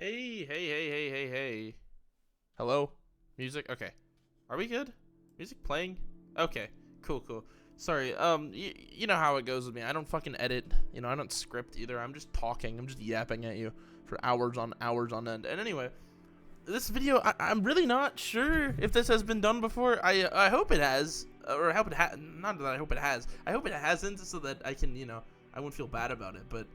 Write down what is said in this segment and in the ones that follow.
Hey. Hello? Music? Okay. Are we good? Music playing? Okay. Cool. Sorry, you know how it goes with me. I don't fucking edit. I don't script either. I'm just talking. I'm just yapping at you for hours on end. And anyway, this video, I'm really not sure if this has been done before. I hope it has. Or I hope it has. Not that I hope it has. I hope it hasn't so that I can, I won't feel bad about it. But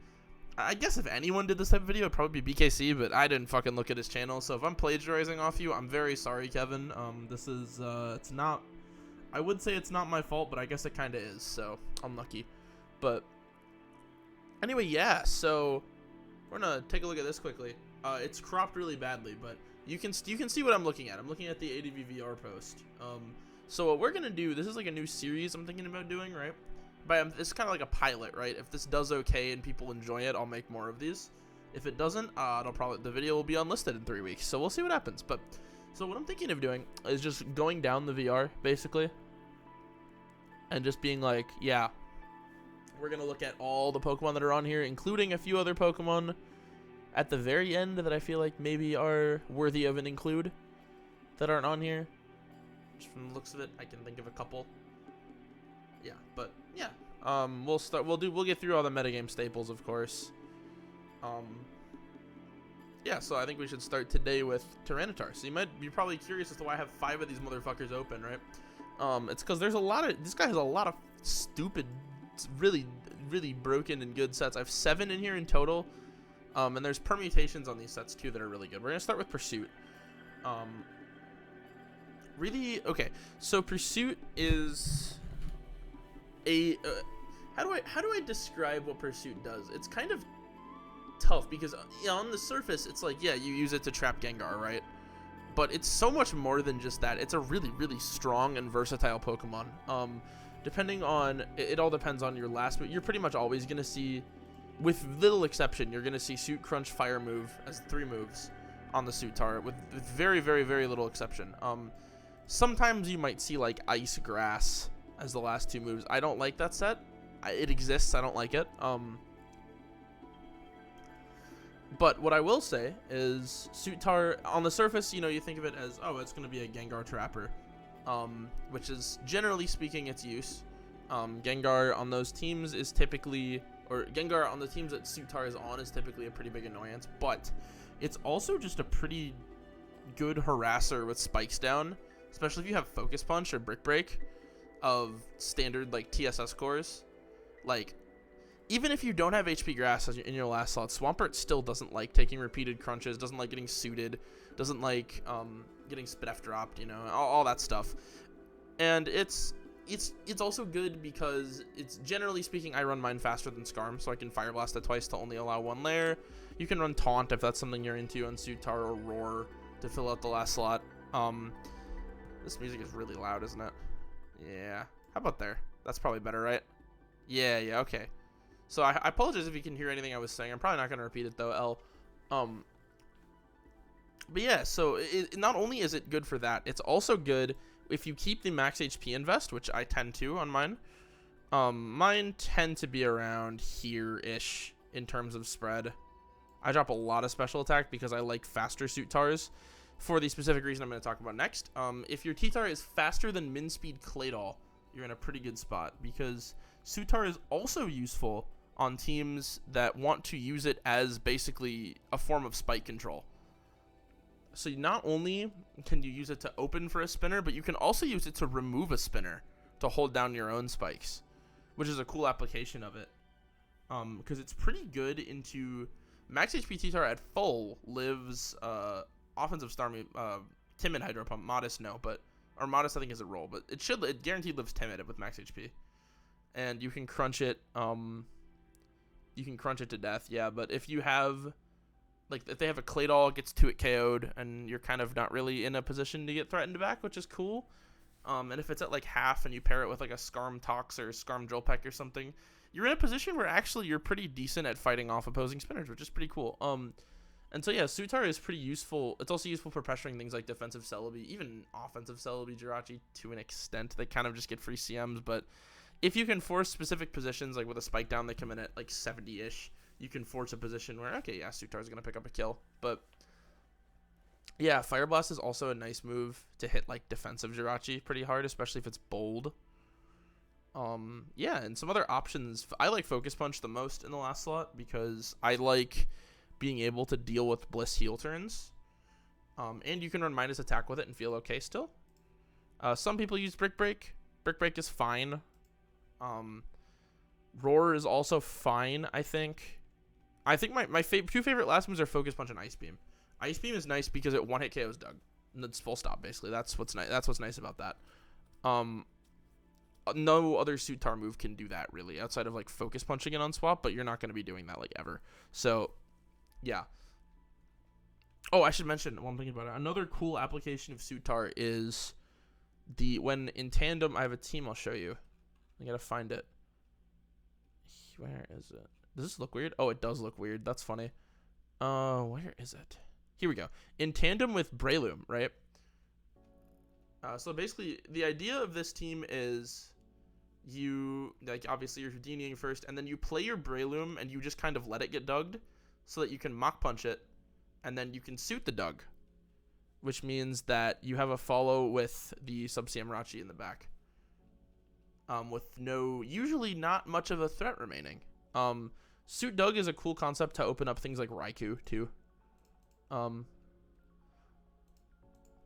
I guess if anyone did this type of video, it'd probably be BKC, but I didn't fucking look at his channel. So if I'm plagiarizing off you, I'm very sorry, Kevin. This is, it's not, I would say it's not my fault, but I guess it kind of is, so unlucky. But anyway, yeah, so we're gonna take a look at this quickly. It's cropped really badly, but you can see what I'm looking at. I'm looking at the ADV VR post. So what we're gonna do, this is like a new series I'm thinking about doing, right? But it's kind of like a pilot, right? If this does okay and people enjoy it, I'll make more of these. If it doesn't, the video will be unlisted in 3 weeks. So we'll see what happens. But so what I'm thinking of doing is just going down the VR basically, and just being like, yeah, we're gonna look at all the Pokemon that are on here, including a few other Pokemon at the very end that I feel like maybe are worthy of an include that aren't on here. Just from the looks of it, I can think of a couple. Yeah, but yeah, we'll get through all the metagame staples, of course. Yeah, so I think we should start today with Tyranitar. So you might be probably curious as to why I have 5 of these motherfuckers open, right? It's because there's this guy has a lot of stupid, really broken and good sets. I have 7 in here in total, and there's permutations on these sets too that are really good. We're gonna start with Pursuit. Okay, so Pursuit is how do I describe what Pursuit does? It's kind of tough because on the surface it's like, yeah, you use it to trap Gengar, right? But it's so much more than just that. It's a really strong and versatile Pokemon. Depending on it all depends on your last move. You're pretty much always gonna see, with little exception, you're gonna see Suit, Crunch, Fire move as 3 moves on the Suitar, with very little exception. Sometimes you might see like Ice, Grass as the last 2 moves. I don't like that set. It exists. I don't like it. But what I will say is Suitar, on the surface, you think of it as, oh, it's going to be a Gengar Trapper, which is, generally speaking, its use. Gengar on those teams is typically, or Gengar on the teams that Suitar is on is typically a pretty big annoyance, but it's also just a pretty good harasser with spikes down, especially if you have Focus Punch or Brick Break of standard like TSS cores. Like, even if you don't have HP Grass in your last slot, Swampert still doesn't like taking repeated crunches, doesn't like getting suited, doesn't like getting Spit F dropped, all that stuff. And it's also good because it's, generally speaking, I run mine faster than Scarm, so I can Fire Blast it twice to only allow 1 layer. You can run Taunt if that's something you're into on Suitar, or Roar to fill out the last slot. This music is really loud, isn't it? Yeah. How about there? That's probably better, right? Yeah, okay. So I apologize if you can hear anything I was saying. I'm probably not going to repeat it, though, But yeah, so not only is it good for that, it's also good if you keep the max HP invest, which I tend to on mine. Mine tend to be around here-ish in terms of spread. I drop a lot of special attack because I like faster Suitars for the specific reason I'm going to talk about next. If your T-Tar is faster than min speed Claydol, you're in a pretty good spot, because Suitar is also useful on teams that want to use it as basically a form of spike control. So not only can you use it to open for a spinner, but you can also use it to remove a spinner to hold down your own spikes, which is a cool application of it. Because it's pretty good into max HP T-Tar at full lives offensive star move, timid Hydro Pump, Modest no, but, or Modest I think is a roll, but it guaranteed lives timid with max HP. And you can crunch it, to death, yeah, but if you have, like, if they have a Claydol, gets 2-hit KO'd, and you're kind of not really in a position to get threatened back, which is cool. And if it's at, like, half and you pair it with, like, a Scarm Tox or Scarm Drill Peck or something, you're in a position where actually you're pretty decent at fighting off opposing spinners, which is pretty cool. And so, yeah, Suitar is pretty useful. It's also useful for pressuring things like defensive Celebi, even offensive Celebi Jirachi to an extent. They kind of just get free CMs, but if you can force specific positions, like with a spike down, they come in at like 70-ish, you can force a position where, okay, yeah, Suitar's going to pick up a kill. But Yeah, Fire Blast is also a nice move to hit like defensive Jirachi pretty hard, especially if it's bold. Yeah, and some other options. I like Focus Punch the most in the last slot because I like being able to deal with Bliss heal turns. And you can run minus attack with it and feel okay still. Some people use Brick Break. Brick Break is fine. Roar is also fine, I think. I think my two favorite last moves are Focus Punch and Ice Beam. Ice Beam is nice because it one-hit KOs Doug. And it's full stop, basically. That's what's nice. That's what's nice about that. No other Suit Tar move can do that, really, outside of, like, Focus Punching it on swap, but you're not going to be doing that, like, ever. So, yeah. Oh, I should mention, while I'm thinking about it, another cool application of Suit Tar is when in tandem, I have a team I'll show you. I gotta find it. Where is it? Does this look weird? Oh, it does look weird. That's funny. Where is it? Here we go. In tandem with Breloom, right? So basically, the idea of this team is you, like, obviously you're Houdiniing first, and then you play your Breloom, and you just kind of let it get dugged so that you can Mach Punch it, and then you can suit the dug, which means that you have a follow with the Sub-Samurachi in the back. With usually not much of a threat remaining. Suit Dug is a cool concept to open up things like Raikou, too.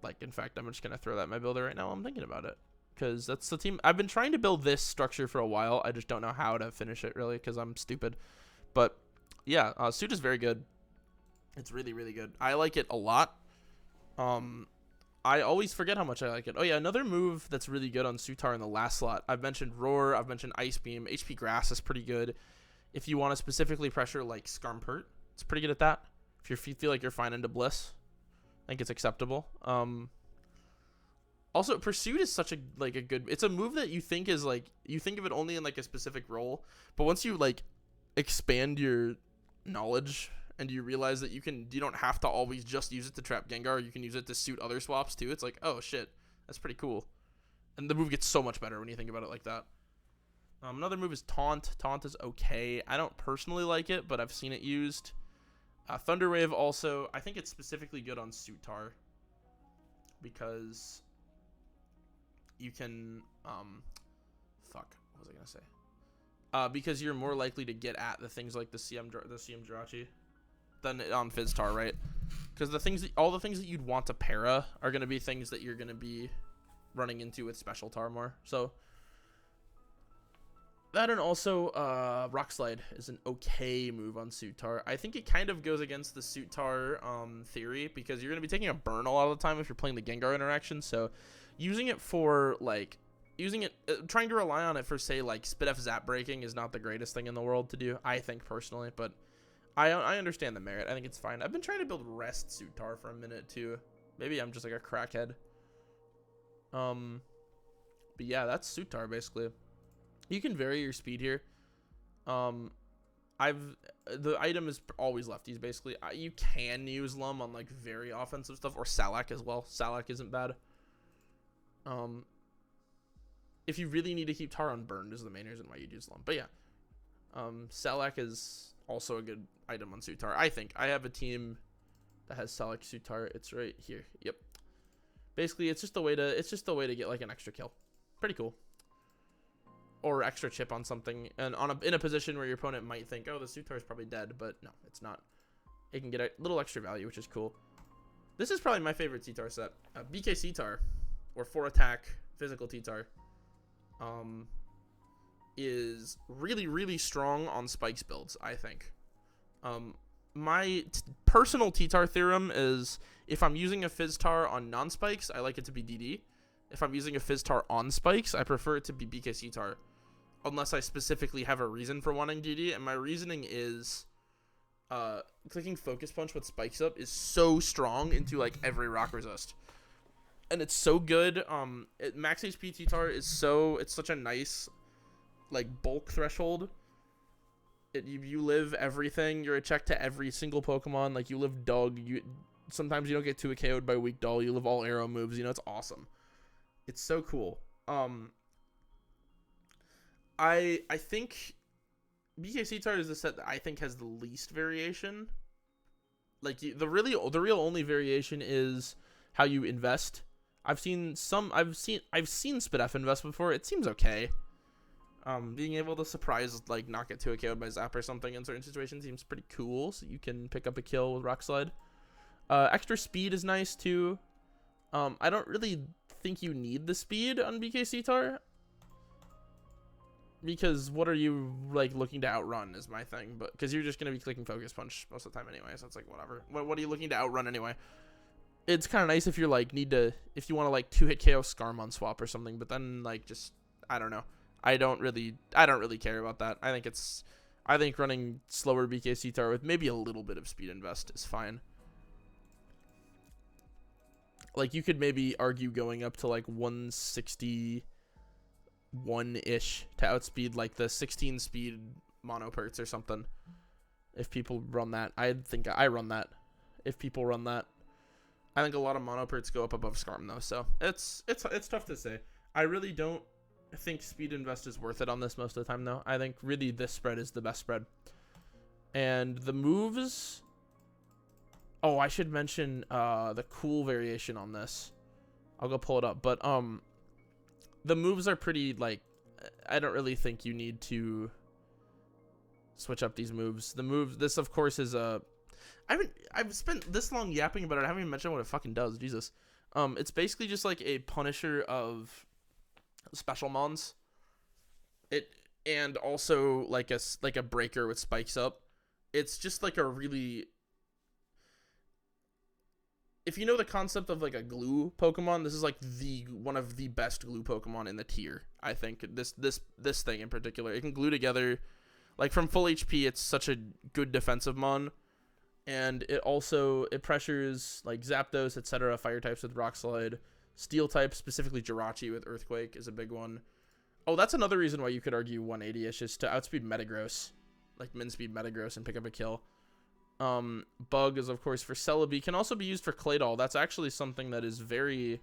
Like, in fact, I'm just going to throw that in my builder right now while I'm thinking about it. Because that's the team. I've been trying to build this structure for a while. I just don't know how to finish it, really, because I'm stupid. But, yeah, Suit is very good. It's really, really good. I like it a lot. I always forget how much I like it. Oh, yeah, another move that's really good on Sutar in the last slot. I've mentioned Roar. I've mentioned Ice Beam. HP Grass is pretty good. If you want to specifically pressure, like, Skarmpert, it's pretty good at that. If you feel like you're fine into Bliss, I think it's acceptable. Also, Pursuit is such a good... It's a move that you think is, like... You think of it only in, like, a specific role. But once you, like, expand your knowledge... and you realize that you don't have to always just use it to trap Gengar. You can use it to suit other swaps too. It's like, oh shit, that's pretty cool. And the move gets so much better when you think about it like that. Another move is Taunt. Taunt is okay. I don't personally like it, but I've seen it used. Thunder Wave also, I think it's specifically good on Suitar because you can, what was I gonna say? Because you're more likely to get at the things like the CM Jirachi than on Fizztar, right? Because all the things that you'd want to para are going to be things that you're going to be running into with Special Tar more. So that, and also Rock Slide is an okay move on Suit Tar. I think it kind of goes against the Suit Tar theory because you're going to be taking a burn a lot of the time if you're playing the Gengar interaction. So using it for like trying to rely on it for, say, like Spit F Zap breaking is not the greatest thing in the world to do, I think personally, but I understand the merit. I think it's fine. I've been trying to build Rest Suitar for a minute too. Maybe I'm just like a crackhead. But yeah, that's Suitar basically. You can vary your speed here. The item is always lefties basically. You can use Lum on like very offensive stuff, or Salak as well. Salak isn't bad. If you really need to keep Tar unburned is the main reason why you'd use Lum. But yeah, Salak is also a good item on Suitar. I think I have a team that has Salak Suitar. It's right here. Yep. Basically, it's just a way to get like an extra kill. Pretty cool. Or extra chip on something, and in a position where your opponent might think, oh, the Suitar is probably dead, but no, it's not. It can get a little extra value, which is cool. This is probably my favorite T-Tar set. BK C-Tar, or 4 attack physical T-Tar, is really, really strong on Spikes builds, I think. My personal T-Tar theorem is if I'm using a Fizztar on non-Spikes, I like it to be DD. If I'm using a Fizztar on Spikes, I prefer it to be BK C-Tar. Unless I specifically have a reason for wanting DD, and my reasoning is clicking Focus Punch with Spikes up is so strong into like every rock resist. And it's so good. Max HP T-Tar is it's such a nice like bulk threshold. You live everything. You're a check to every single Pokemon. Like you live Dug. Sometimes you don't get 2 KO'd by Weak Doll. You live all arrow moves. You know, it's awesome. It's so cool. I think BK C-Tar is the set that I think has the least variation. Like the real only variation is how you invest. I've seen Spit F invest before. It seems okay. Being able to surprise, like, not get 2 KO'd by Zap or something in certain situations seems pretty cool. So you can pick up a kill with Rock Slide. Extra speed is nice too. I don't really think you need the speed on BKC-tar, because what are you, like, looking to outrun is my thing. But because you're just gonna be clicking Focus Punch most of the time anyway, so it's like whatever. What are you looking to outrun anyway? It's kind of nice if you're like if you want to like 2-hit KO Skarm on swap or something. But then, like, just, I don't know. I don't really care about that. I think running slower BKC-tar with maybe a little bit of speed invest is fine. Like, you could maybe argue going up to like 161-ish to outspeed like the 16 speed mono perts or something. If people run that, I think I run that. If people run that, I think a lot of mono perts go up above Skarm though, so it's tough to say. I really don't think speed invest is worth it on this most of the time though. I think really this spread is the best spread. And the moves, oh, I should mention the cool variation on this. I'll go pull it up, but the moves are pretty, like, I don't really think you need to switch up these moves. The moves, this of course is I've spent this long yapping about it. I haven't even mentioned what it fucking does. Jesus. It's basically just like a Punisher of special mons. And also like a breaker with spikes up. It's just like a really, if you know the concept of like a glue Pokemon, this is like one of the best glue Pokemon in the tier. I think this thing in particular, it can glue together. Like from full HP, it's such a good defensive mon, and it pressures like Zapdos, etc. Fire types with Rock Slide, Steel types, specifically Jirachi with Earthquake is a big one. Oh, that's another reason why you could argue 180-ish is to outspeed Metagross, like min speed Metagross and pick up a kill. Bug is of course for Celebi, can also be used for Claydol. That's actually something that is very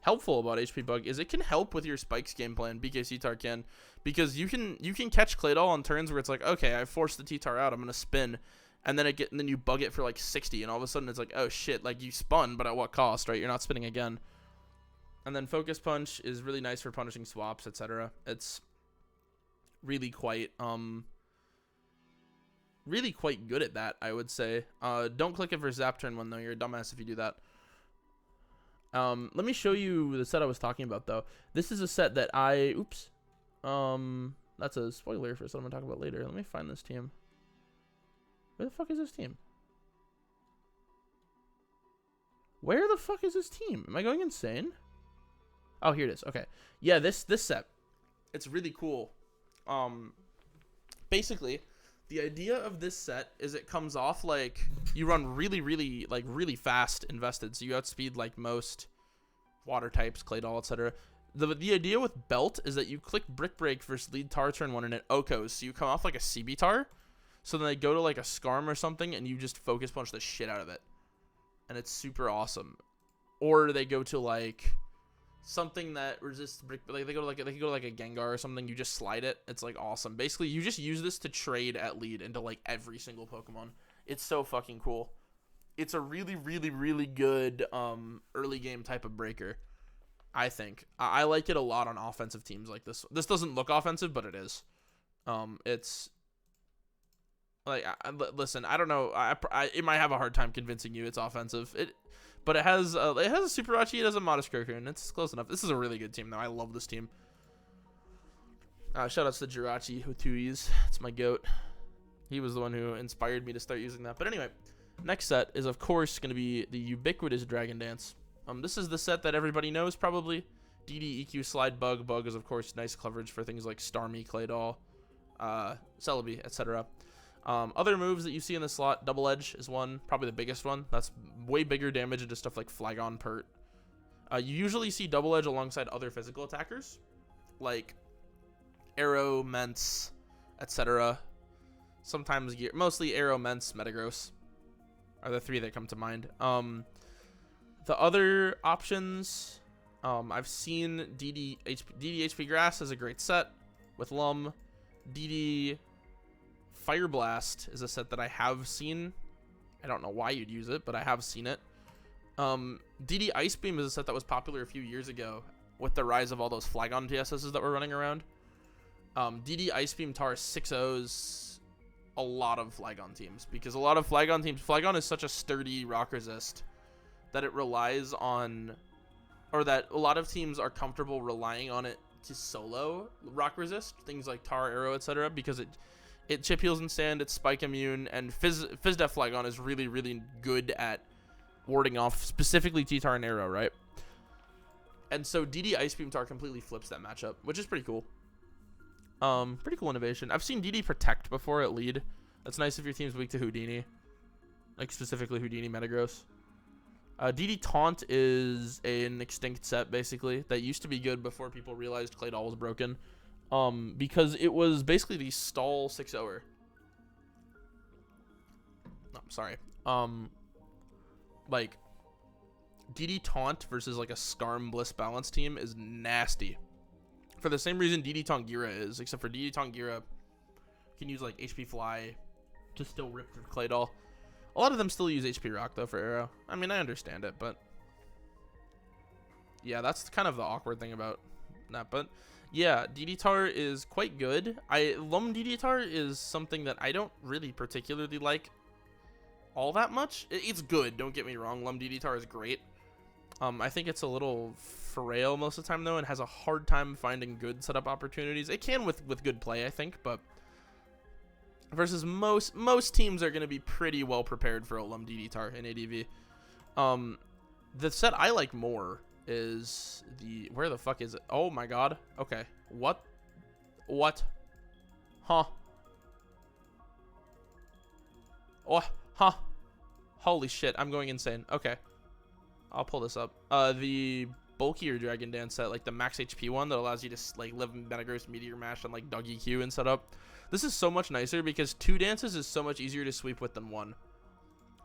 helpful about HP Bug, is it can help with your Spikes game plan. BKC-tar can, because you can catch Claydol on turns where it's like, okay, I forced the T-tar out, I'm gonna spin, and then you bug it for like 60, and all of a sudden it's like, oh shit, like you spun, but at what cost, right? You're not spinning again. And then Focus Punch is really nice for punishing swaps, etc. It's really quite good at that, I would say. Don't click it for Zap turn 1 though. You're a dumbass if you do that. Let me show you the set I was talking about though. This is a set that that's a spoiler for something I'm gonna talk about later. Let me find this team. Where the fuck is this team? Where the fuck is this team? Am I going insane? Oh, here it is. Okay. Yeah, this set. It's really cool. Basically, the idea of this set is it comes off like you run really fast invested, so you outspeed like most water types, Claydol, etc. The idea with Belt is that you click Brick Break versus lead Tar turn 1 and it OHKOs, so you come off like a CB Tar, so then they go to like a Skarm or something and you just Focus Punch the shit out of it, and it's super awesome. Or they go to like something that resists brick, like they could go to like a Gengar or something, you just slide it. It's like awesome. Basically you just use this to trade at lead into like every single Pokemon. It's so fucking cool. It's a really good early game type of breaker, I think. I like it a lot on offensive teams like this. This doesn't look offensive, but it is. It's like, listen, I don't know, it might have a hard time convincing you it's offensive. But it has a Super Rachi, it has a Modest Croaker, and it's close enough. This is a really good team, though. I love this team. Shout outs to Jirachi with 2 E's. It's my goat. He was the one who inspired me to start using that. But anyway, next set is, of course, going to be the ubiquitous Dragon Dance. This is the set that everybody knows, probably. DD, EQ, Slide, Bug. Bug is, of course, nice coverage for things like Starmie, Claydol, Celebi, etc. Other moves that you see in the slot, Double Edge is one, probably the biggest one. That's way bigger damage into stuff like Flygon, Pert. You usually see Double Edge alongside other physical attackers, like Arrow, Mence, etc. Sometimes, mostly Arrow, Mence, Metagross are the 3 that come to mind. The other options, I've seen DD HP Grass is a great set with Lum. DD Fire Blast is a set that I have seen I don't know why you'd use it, but I have seen it. DD Ice Beam is a set that was popular a few years ago with the rise of all those Flygon TSSs that were running around. DD Ice Beam Tar 6-0s a lot of Flygon teams, because a lot of Flygon is such a sturdy rock resist that it relies on, or that a lot of teams are comfortable relying on it to solo rock resist, things like Tar, Arrow, etc., because it chip heals in sand, it's spike immune, and Phys Def Flygon is really, really good at warding off specifically T-Tar and Arrow, right? And so DD Ice Beam Tar completely flips that matchup, which is pretty cool. Pretty cool innovation. I've seen DD Protect before at lead. That's nice if your team's weak to Houdini, like specifically Houdini Metagross. DD Taunt is an extinct set, basically, that used to be good before people realized Claydol was broken. Because it was basically the stall 6-0er. No, sorry. Like, DD Taunt versus, like, a Skarm Bliss balance team is nasty. For the same reason DD Taunt Gira is, except for DD Taunt Gira can use, like, HP Fly to still rip through Claydol. A lot of them still use HP Rock, though, for Arrow. I mean, I understand it, but yeah, that's kind of the awkward thing about that. But yeah, DD-Tar is quite good. Lum DD-Tar is something that I don't really particularly like all that much. It's good, don't get me wrong. Lum DD-Tar is great. I think it's a little frail most of the time, though, and has a hard time finding good setup opportunities. It can with good play, I think, but versus most teams are going to be pretty well prepared for a Lum DD-Tar in ADV. The set I like more is the... Where the fuck is it? Oh my god. Okay. What? Huh. Oh, huh. Holy shit, I'm going insane. Okay. I'll pull this up. The bulkier Dragon Dance set, like the max HP one that allows you to like live Metagross Meteor Mash and like Dougie Q and set up. This is so much nicer because 2 dances is so much easier to sweep with than 1.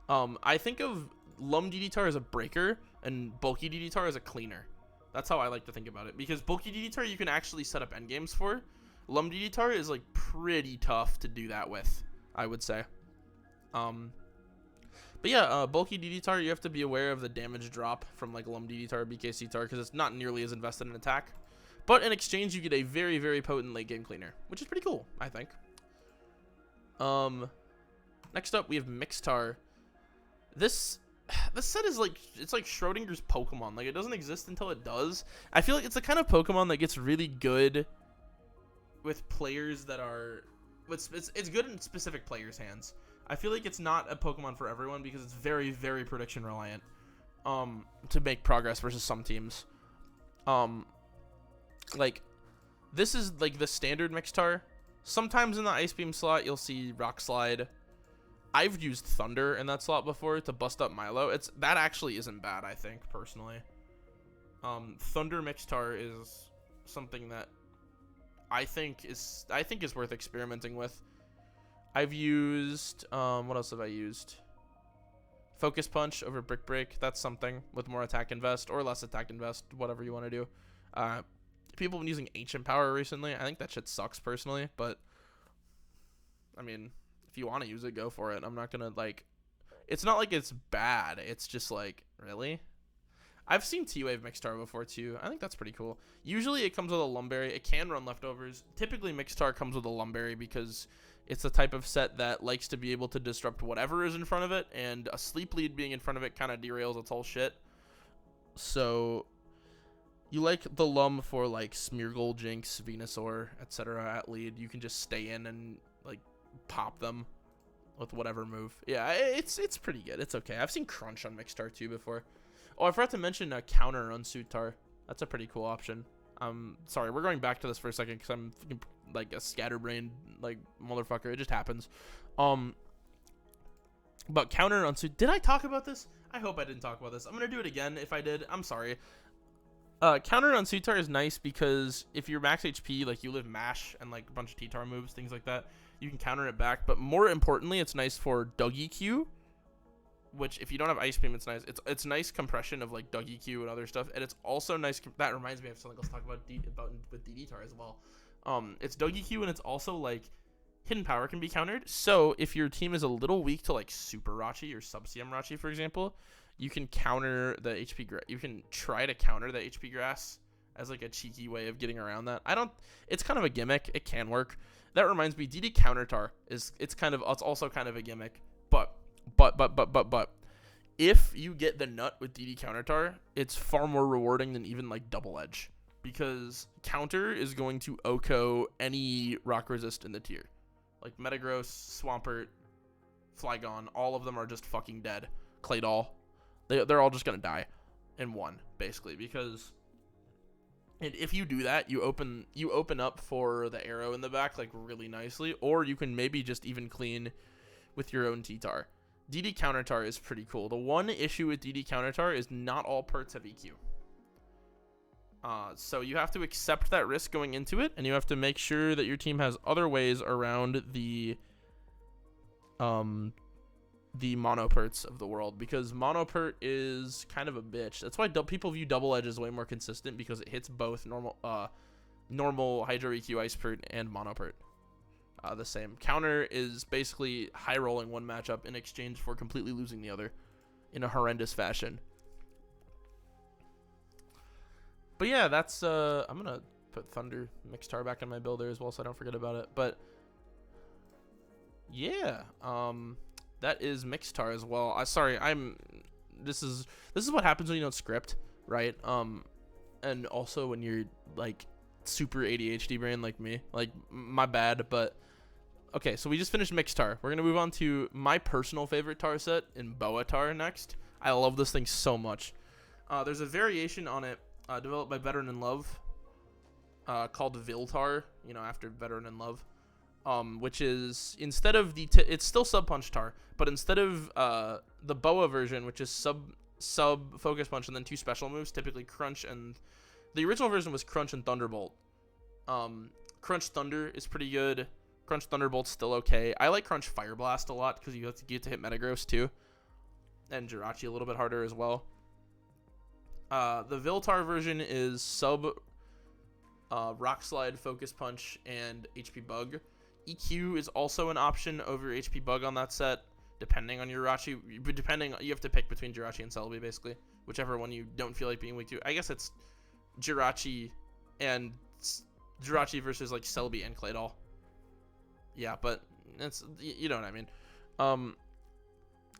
I think of Lum DD-Tar as a breaker and bulky DD-Tar as a cleaner. That's how I like to think about it, because bulky DD-Tar you can actually set up endgames for. Lum DD-Tar is like pretty tough to do that with, I would say. But yeah, bulky DD-Tar, you have to be aware of the damage drop from like Lum DD-Tar, BKC-Tar, because it's not nearly as invested in attack. But in exchange, you get a very, very potent late game cleaner, which is pretty cool, I think. Next up, we have Mixtar. This set is like, it's like Schrodinger's Pokemon. Like, it doesn't exist until it does. I feel like it's the kind of Pokemon that gets really good with players that are... It's good in specific players' hands. I feel like it's not a Pokemon for everyone because it's very, very prediction reliant to make progress versus some teams. Like, this is like the standard Mixtar. Sometimes in the Ice Beam slot, you'll see Rock Slide. I've used Thunder in that slot before to bust up Milo. That actually isn't bad, I think, personally. Thunder Mixtar is something that I think is worth experimenting with. I've used what else have I used? Focus Punch over Brick Break. That's something with more attack invest or less attack invest, whatever you want to do. People have been using Ancient Power recently. I think that shit sucks personally, but I mean, if you want to use it, go for it. I'm not gonna like. It's not like it's bad. It's just like, really. I've seen T-Wave Mixtar before too. I think that's pretty cool. Usually it comes with a Lumberry. It can run leftovers. Typically Mixtar comes with a Lumberry because it's the type of set that likes to be able to disrupt whatever is in front of it, and a Sleep Lead being in front of it kind of derails its whole shit. So you like the Lum for like Smeargle, Jinx, Venusaur, etc. at lead. You can just stay in and like pop them with whatever move. Yeah, it's pretty good. It's okay. I've seen Crunch on Mixtar too before. Oh, I forgot to mention a counter on Suitar. That's a pretty cool option. Sorry, we're going back to this for a second because I'm like a scatterbrained like motherfucker. It just happens. But counter on Suit. Did I talk about this? I hope I didn't talk about this. I'm gonna do it again. If I did, I'm sorry. Counter on Suitar is nice because if you're max HP, like you live Mash and like a bunch of T-Tar moves, things like that, you can counter it back. But more importantly, it's nice for Dougie Q, which if you don't have Ice Beam, it's nice. It's nice compression of like Dougie Q and other stuff, and it's also nice. That reminds me of something else to talk about with DD-Tar as well. It's Dougie Q, and it's also like hidden power can be countered. So if your team is a little weak to like Super Rachi or Sub CM Rachi, for example, you can counter the HP grass. You can try to counter the HP grass as like a cheeky way of getting around that. It's kind of a gimmick. It can work. That reminds me, DD Countertar it's also kind of a gimmick. But if you get the nut with DD Countertar, it's far more rewarding than even like Double Edge, because counter is going to OHKO any rock resist in the tier. Like Metagross, Swampert, Flygon, all of them are just fucking dead. Claydol, they're all just gonna die in one, basically, because if you do that, you open up for the arrow in the back like really nicely, or you can maybe just even clean with your own T-Tar. DD Countertar is pretty cool. The one issue with DD Countertar is not all perts have EQ. So you have to accept that risk going into it, and you have to make sure that your team has other ways around the monoperts of the world, because monopert is kind of a bitch. That's why people view Double Edge as way more consistent, because it hits both normal Hydro EQ Icepert and monopert the same. Counter is basically high rolling one matchup in exchange for completely losing the other in a horrendous fashion. But yeah, that's I'm gonna put Thunder Mixtar back in my builder as well, so I don't forget about it. But yeah, that is Mixtar as well. This is what happens when you don't script, right? And also when you're like super ADHD brain like me. Like, my bad, but okay, so we just finished Mixtar. We're gonna move on to my personal favorite tar set in Boatar next. I love this thing so much. There's a variation on it developed by Veteran in Love called Viltar, after Veteran in Love. Which is, instead of it's still Sub Punch Tar, but instead of the Boa version, which is sub Focus Punch and then 2 special moves, typically Crunch, and the original version was Crunch and Thunderbolt. Crunch Thunder is pretty good. Crunch Thunderbolt's still okay. I like Crunch Fire Blast a lot because you have to get to hit Metagross too, and Jirachi a little bit harder as well. The Viltar version is sub Rock Slide, Focus Punch, and HP Bug. EQ is also an option over HP Bug on that set, depending on your Jirachi. You have to pick between Jirachi and Celebi, basically, whichever one you don't feel like being weak to. I guess it's Jirachi versus like Celebi and Claydol. Yeah, but it's, you know what I mean.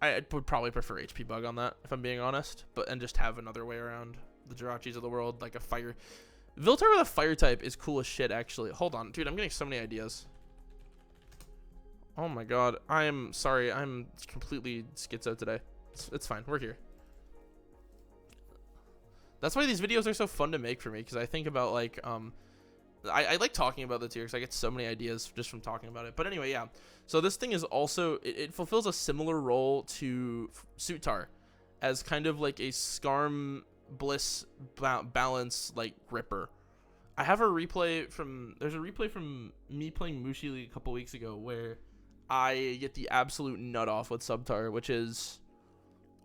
I would probably prefer HP Bug on that, if I'm being honest, and just have another way around the Jirachis of the world, like a fire. Viltar with a fire type is cool as shit, actually. Hold on, dude, I'm getting so many ideas. Oh my god, I am sorry, I'm completely schizo today. It's fine, we're here. That's why these videos are so fun to make for me, because I think about, like, I like talking about the tier, because I get so many ideas just from talking about it. But anyway, yeah. So this thing is also, it fulfills a similar role to Suitar, as kind of like a Skarm Bliss balance, like, ripper. I have a replay from, there's a replay from me playing Mushi League a couple weeks ago where I get the absolute nut off with Subtar, which is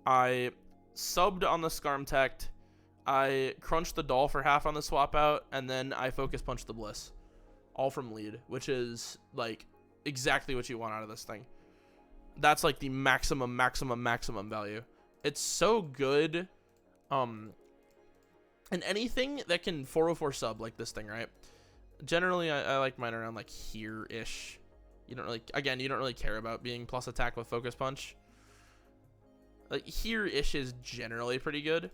I subbed on the Skarm Tech, I crunched the doll for half on the swap out, and then I focus punched the Bliss. All from lead, which is, like, exactly what you want out of this thing. That's, like, the maximum value. It's so good. And anything that can 404 sub, like this thing, right? Generally, I like mine around, like, here-ish. You don't really care about being plus attack with focus punch. Like, here-ish is generally pretty good.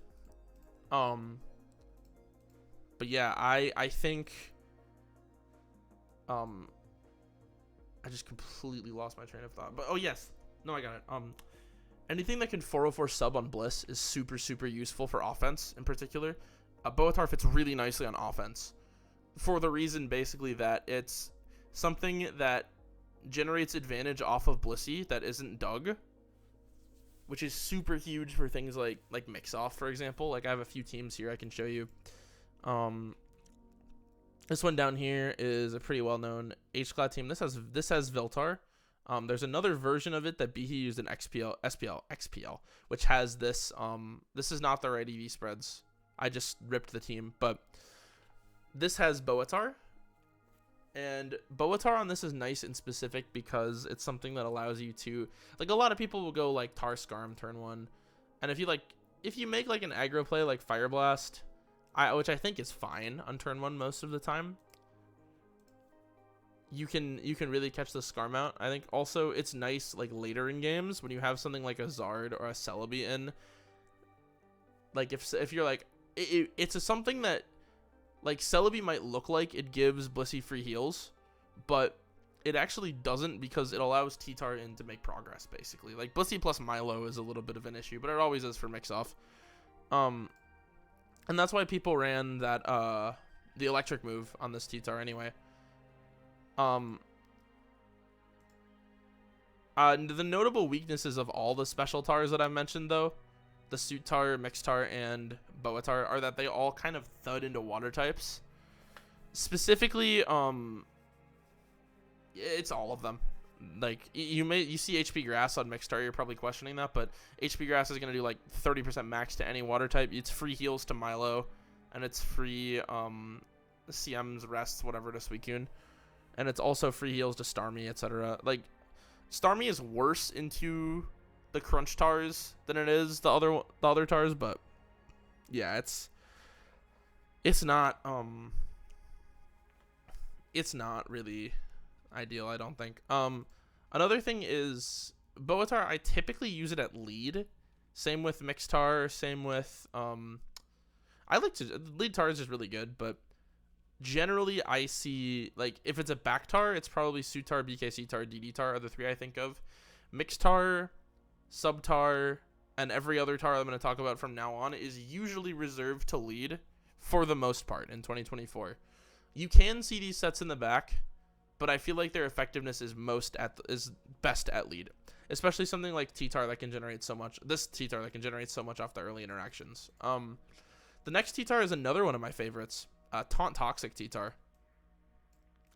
But yeah, I think, I just completely lost my train of thought, but, oh yes, no, I got it. Anything that can 404 sub on Bliss is super, super useful for offense in particular. Boatar fits really nicely on offense for the reason basically that it's something that generates advantage off of Blissey that isn't Doug, which is super huge for things like mix-off, for example. Like, I have a few teams here I can show you. This one down here is a pretty well-known H-Clad team. This has Viltar. There's another version of it that Behe used in XPL, which has this. This is not the right EV spreads. I just ripped the team, but this has Boatar. And Boatar on this is nice and specific because it's something that allows you to, like, a lot of people will go like Tar Scarm turn 1, and if you make like an aggro play like Fire Blast, which I think is fine on turn 1 most of the time, you can really catch the Scarm out. I think also it's nice like later in games when you have something like a Zard or a Celebi in, like if you're like it's something that, like, Celebi might look like it gives Blissey free heals, but it actually doesn't, because it allows T-Tar in to make progress, basically. Like, Blissey plus Milo is a little bit of an issue, but it always is for mix-off. And that's why people ran that, the electric move on this T-Tar anyway. The notable weaknesses of all the special Tars that I've mentioned, though, the Suit Tar, Mix Tar, and Boatar, are that they all kind of thud into water types. Specifically, it's all of them. Like, you see HP Grass on Mix Tar, you're probably questioning that, but HP Grass is going to do like 30% max to any water type. It's free heals to Milo, and it's free CMs, rests, whatever to Suicune. And it's also free heals to Starmie, etc. Like, Starmie is worse into the Crunch Tars than it is the other Tars, but yeah, it's not really ideal, I don't think. Another thing is Boatar, I typically use it at lead. Same with Mixtar, same with lead Tar is just really good, but generally I see, like, if it's a back Tar, it's probably Sutar, BKC Tar, DD Tar are the 3 I think of. Mixtar, Subtar, and every other Tar I'm going to talk about from now on is usually reserved to lead for the most part in 2024. You can see these sets in the back, but I feel like their effectiveness is best at lead, especially something like T-Tar that can generate so much. This T-Tar that can generate so much off the early interactions. The next T-Tar is another one of my favorites, Taunt Toxic T-Tar.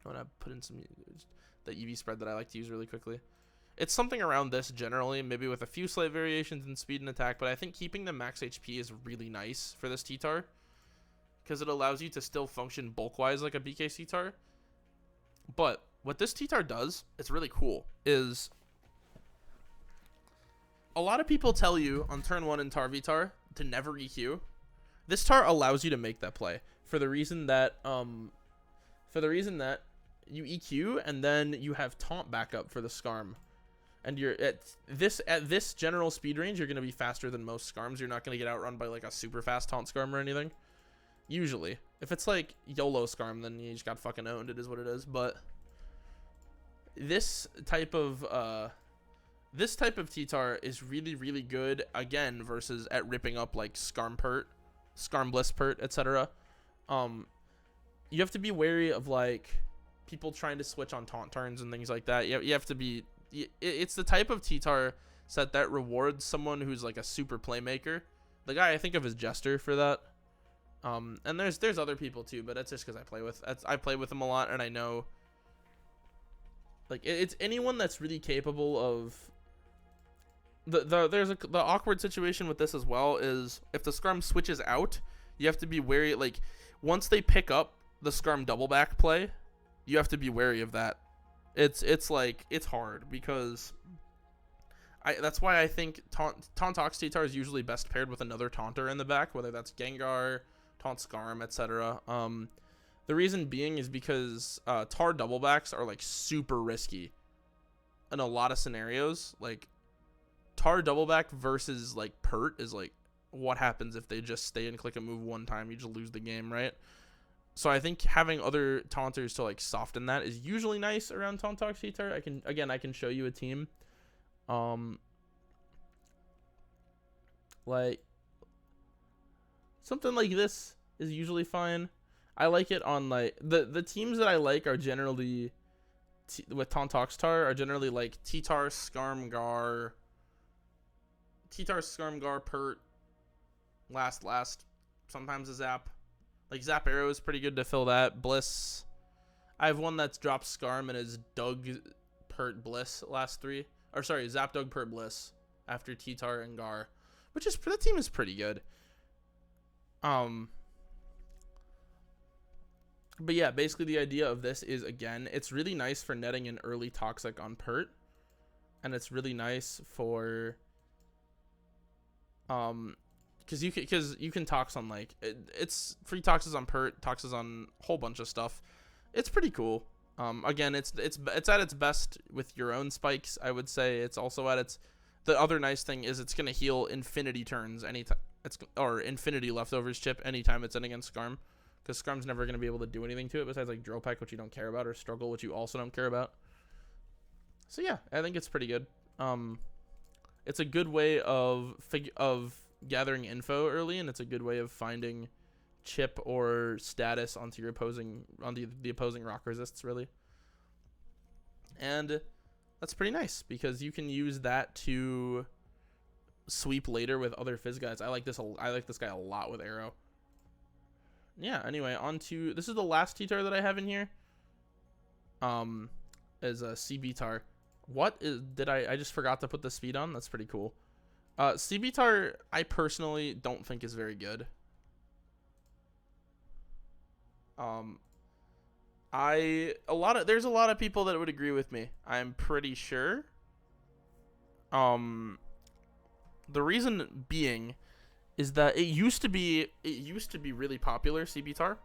I want to put in the EV spread that I like to use really quickly. It's something around this generally, maybe with a few slight variations in speed and attack, but I think keeping the max HP is really nice for this T-Tar, because it allows you to still function bulk-wise like a BKC Tar. But what this T-Tar does, it's really cool, is a lot of people tell you on turn 1 in Tar V-Tar to never EQ. This Tar allows you to make that play for the reason that you EQ and then you have Taunt backup for the Scarm. And you're at this general speed range, you're going to be faster than most Scarms. You're not going to get outrun by like a super fast Taunt Scarm or anything. Usually. If it's like YOLO Scarm, then you just got fucking owned. It is what it is. But this type of T-Tar is really, really good, again, versus at ripping up like Scarm Bliss Pert, etc. You have to be wary of like people trying to switch on taunt turns and things like that. You have to be. It's the type of T-Tar set that rewards someone who's like a super playmaker. The guy I think of is Jester for that. And there's other people too, but that's just because I play with them a lot, and I know, like, it's anyone that's really capable of. The awkward situation with this as well is if the Scarm switches out, you have to be wary. Like, once they pick up the Scarm double back play, you have to be wary of that. It's like, it's hard because that's why I think Taunt T-Tar is usually best paired with another Taunter in the back, whether that's Gengar, Taunt Scarm, etc. The reason being is because Tar double backs are like super risky in a lot of scenarios. Like, Tar double back versus like Pert is like, what happens if they just stay and click a move one time? You just lose the game, right? So I think having other Taunters to like soften that is usually nice around Taunt T-Tar. I can show you a team. Like something like this is usually fine. I like it on like the teams that I like are generally with Taunt Tar are generally like T-Tar, Scarmgar, Pert, last, sometimes a Zap. Like, Zap Arrow is pretty good to fill that. Bliss. I have one that's dropped Scarm and is Doug, Pert, Bliss last 3. Or sorry, Zap, Doug, Pert, Bliss after T-Tar and Gar. That team is pretty good. But yeah, basically the idea of this is, again, it's really nice for netting an early toxic on Pert, and it's really nice for because you can tox on like it's free toxes on Pert, toxes on a whole bunch of stuff. It's pretty cool. Again, it's at its best with your own spikes. I would say it's also at its. The other nice thing is it's gonna heal infinity turns anytime or infinity leftovers chip anytime it's in against Skarm, because Skarm's never gonna be able to do anything to it besides like Drill Peck, which you don't care about, or Struggle, which you also don't care about. So yeah, I think it's pretty good. It's a good way of gathering info early, and it's a good way of finding chip or status onto your opposing the opposing rock resists, really. And that's pretty nice because you can use that to sweep later with other Fizz guys. I like this guy a lot with Arrow. Yeah, anyway, on to this is the last T-Tar that I have in here. Is a CB-Tar. What is I just forgot to put the speed on? That's pretty cool. CB-Tar I personally don't think is very good. There's a lot of people that would agree with me. I'm pretty sure. The reason being is that it used to be really popular, CB-Tar,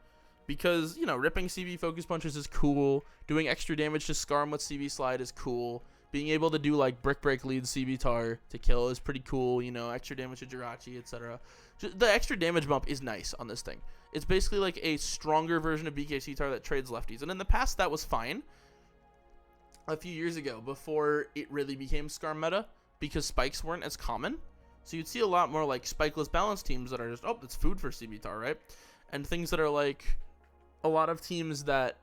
because, you know, ripping CB focus punches is cool, doing extra damage to Skarm with CB slide is cool, being able to do like brick break lead CB-Tar to kill is pretty cool, you know, extra damage to Jirachi, etc. The extra damage bump is nice on this thing. It's basically like a stronger version of BKC-Tar that trades lefties, and in the past that was fine. A few years ago, before it really became Skarm meta, because spikes weren't as common, so you'd see a lot more like spikeless balance teams that are just, oh, it's food for CB-Tar, right? And things that are like a lot of teams had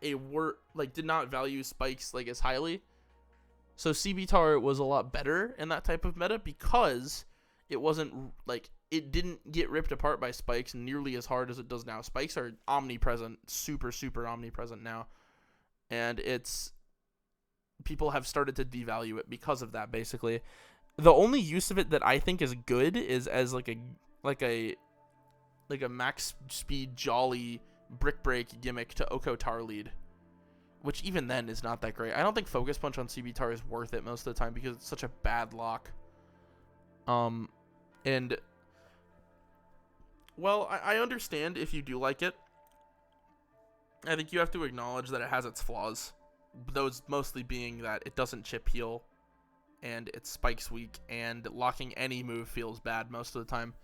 did not value spikes like as highly. So CB-Tar was a lot better in that type of meta because it wasn't like it didn't get ripped apart by spikes nearly as hard as it does now. Spikes are omnipresent, super omnipresent now, and people have started to devalue it because of that. Basically, the only use of it that I think is good is as like a max speed jolly brick break gimmick to Oko Tar lead, which even then is not that great. I don't think focus punch on CB-Tar is worth it most of the time because it's such a bad lock. And well, I understand if you do like it. I think you have to acknowledge that it has its flaws, those mostly being that it doesn't chip heal, and its spikes weak, and locking any move feels bad most of the time.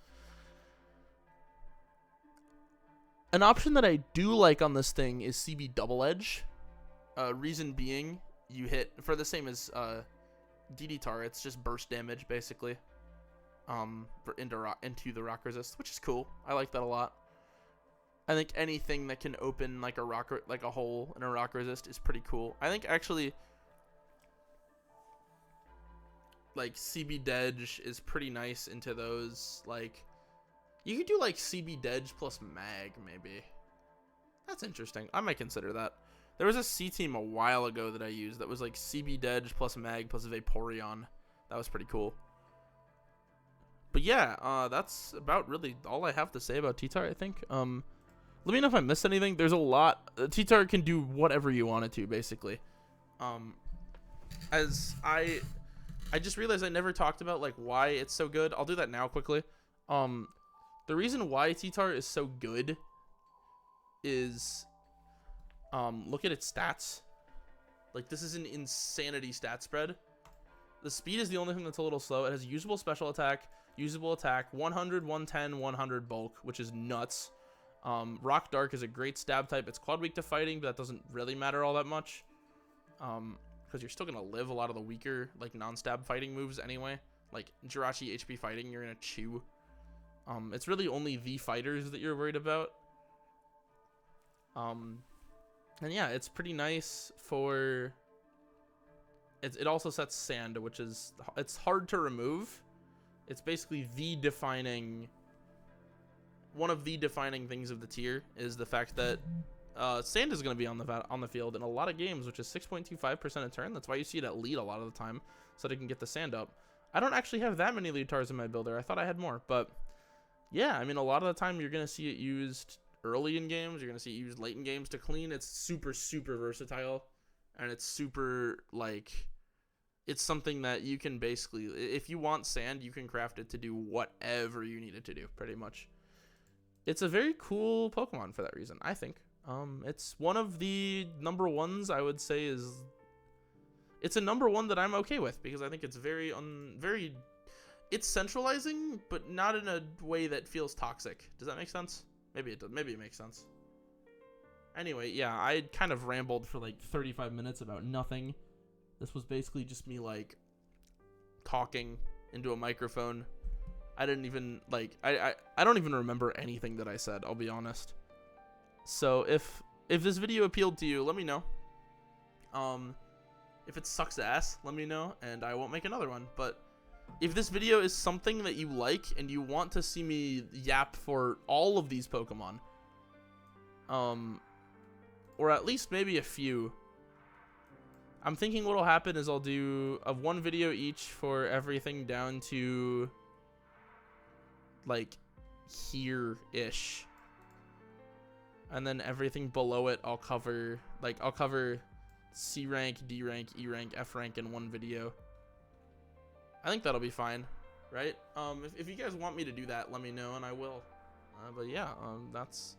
An option that I do like on this thing is CB Double Edge. Reason being, you hit for the same as DD-Tar. It's just burst damage basically. Into the rock resist, which is cool. I like that a lot. I think anything that can open like a hole in a rock resist is pretty cool. I think actually like CB Dedge is pretty nice into those. Like you could do like CB Dedge plus Mag maybe. That's interesting. I might consider that. There was a C team a while ago that I used that was like CB Dedge plus Mag plus Vaporeon. That was pretty cool. But yeah, that's about really all I have to say about T-Tar, I think. Let me know if I missed anything. There's a lot. T-Tar can do whatever you want it to, basically. As I just realized I never talked about like why it's so good. I'll do that now quickly. The reason why T-Tar is so good is look at its stats. Like, this is an insanity stat spread. The speed is the only thing that's a little slow. It has usable special attack, usable attack, 100, 110, 100 bulk, which is nuts. Rock Dark is a great stab type. It's quad weak to fighting, but that doesn't really matter all that much. Because you're still going to live a lot of the weaker, like, non-stab fighting moves anyway. Like, Jirachi HP fighting, you're going to chew. It's really only the fighters that you're worried about. And yeah, it's pretty nice for... It also sets sand, which is... It's hard to remove. It's basically one of the defining things of the tier is the fact that sand is going to be on the field in a lot of games, which is 6.25% a turn. That's why you see it at lead a lot of the time, so that it can get the sand up. I don't actually have that many lead tars in my builder. I thought I had more, but yeah, I mean, a lot of the time you're going to see it used early in games. You're gonna see it used late in games. To clean, it's super versatile, and it's super like, it's something that you can basically, if you want sand, you can craft it to do whatever you need it to do, pretty much. It's a very cool Pokemon for that reason, I think. It's one of the number ones I would say is. It's a number one that I'm okay with because I think it's very it's centralizing, but not in a way that feels toxic. Does that make sense? Maybe it does. Maybe it makes sense. Anyway, yeah, I kind of rambled for like 35 minutes about nothing. This was basically just me like talking into a microphone. I didn't even like I don't even remember anything that I said, I'll be honest. So if this video appealed to you, let me know. If it sucks ass, let me know and I won't make another one. But if this video is something that you like and you want to see me yap for all of these Pokemon, or at least maybe a few, I'm thinking what'll happen is I'll do one video each for everything down to like here-ish. And then everything below it I'll cover, like I'll cover C rank, D rank, E rank, F rank in one video. I think that'll be fine, right? If you guys want me to do that, let me know and I will. But yeah, that's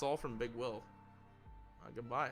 all from Big Will. Goodbye.